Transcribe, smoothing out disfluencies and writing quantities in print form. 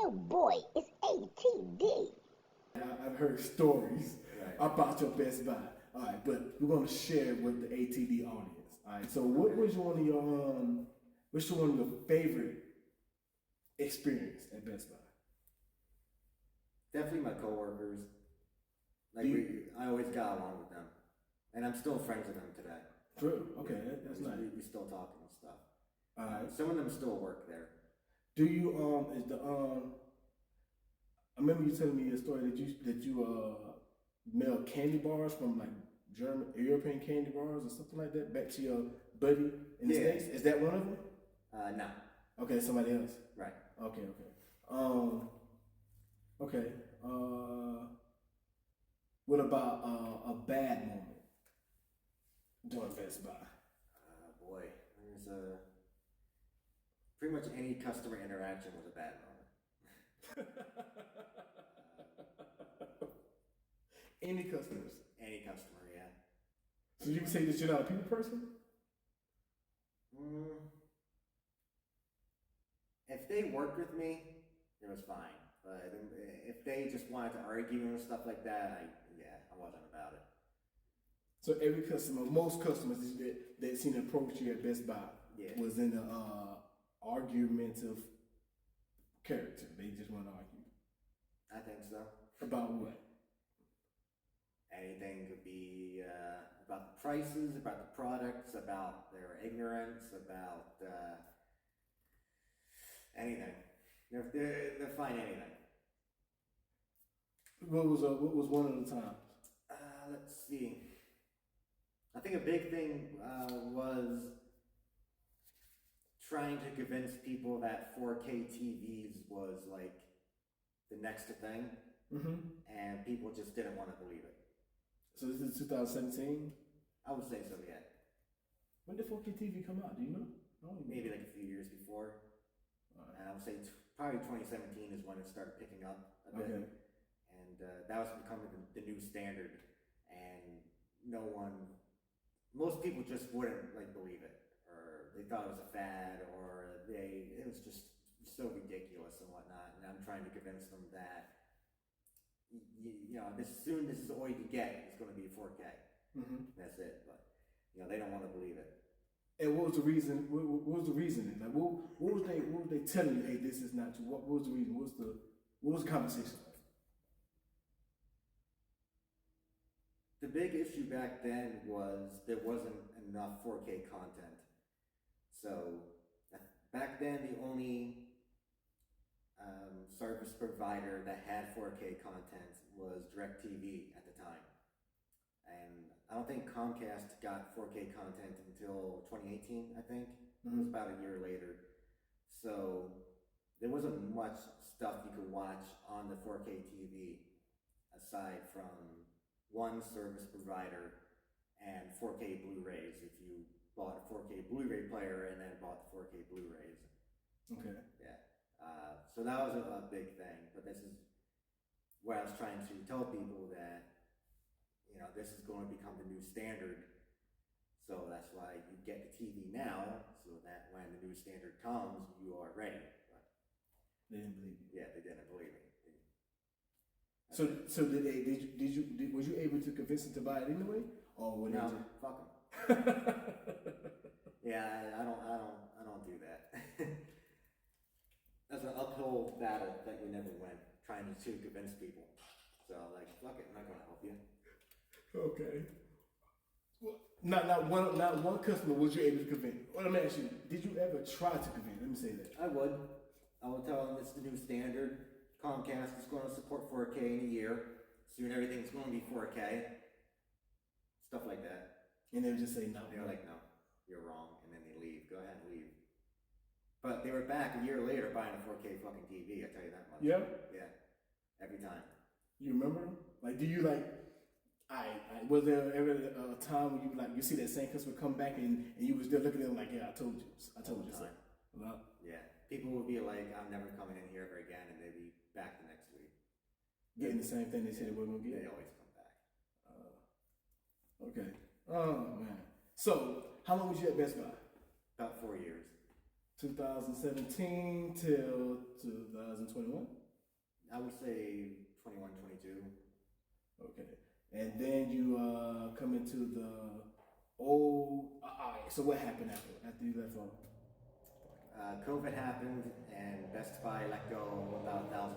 Oh boy, it's ATD. I've heard stories about your Best Buy. All right, but we're going to share with the ATD audience. All right, so what was one of your what's one of your favorite experience at Best Buy? Definitely my coworkers. I always got along with them, and I'm still friends with them today. True. Okay, that's nice. We still talk and stuff. All right. Some of them still work there. Do you is the I remember you telling me a story that you mail candy bars from like German European candy bars or something like that back to your buddy in the States. Is that one of them? No. Okay, somebody else. Right. Okay. Okay. What about a bad moment during Best Buy? Boy, there's pretty much any customer interaction was a bad moment. Any customers? Any customer, yeah. So you can say that you're not a people person? If they worked with me, it was fine. But if they just wanted to argue and stuff like that, I wasn't about it. So every customer, most customers that seen approach you at Best Buy was in the argumentative character. They just want to argue. I think so. About what? Anything could be about the prices, about the products, about their ignorance, about anything. They're fine anything. What was one of the times? Let's see. I think a big thing was trying to convince people that 4K TVs was like the next thing, and people just didn't want to believe it. So this is 2017? I would say so, yeah. When did 4K TV come out? Do you know? Maybe like a few years before. Right. And I would say probably 2017 is when it started picking up a bit. Okay. And that was becoming the new standard. And most people just wouldn't like believe it, or they thought it was a fad, or it was just so ridiculous and whatnot. And I'm trying to convince them that this is all you can get. It's going to be 4K. That's it. But they don't want to believe it. And what was the reason? What was the reasoning? Like, what was they telling you? Hey, this is not true. What was the reason? What was the conversation like? The big issue back then was there wasn't enough 4K content. So back then, the only service provider that had 4K content was DirecTV at the time. And I don't think Comcast got 4K content until 2018, I think. It was about a year later. So there wasn't much stuff you could watch on the 4K TV aside from one service provider and 4K Blu-rays if you bought a 4K Blu-ray player and then bought the 4K Blu-rays. Okay. Yeah. So that was a big thing, but this is where I was trying to tell people that this is going to become the new standard. So that's why you get the TV now, so that when the new standard comes, you are ready. But they didn't believe you. Yeah, they didn't believe me. So was you able to convince them to buy it anyway, or were they no, just... fuck them. Yeah, I don't do that. That's an uphill battle that we never win, trying to convince people. So like, fuck it, I'm not gonna help you. Okay. Well, not one customer was you able to convince. Well, let me ask you: did you ever try to convince? Let me say that. I would tell them it's the new standard. Comcast is going to support 4K in a year. Soon everything's going to be 4K. Stuff like that. And they would just say no. They're like, no, you're wrong, and then they leave. Go ahead and leave. But they were back a year later buying a 4K fucking TV. I tell you that much. Yeah. Yeah. Every time. You remember? Like, do you like? Was there ever a time when you see that same customer come back and you was there looking at them like, yeah, I told you so. Well, yeah. People would be like, I'm never coming in here ever again, and they'd be back the next week. Getting the same thing they said they weren't gonna get. They always come back. Okay. Oh man. So how long was you at Best Buy? About 4 years. 2017 till 2021. I would say 21, 22. Okay, and then you come into the old. All right. So what happened after you left home? COVID happened and Best Buy let go about 1,000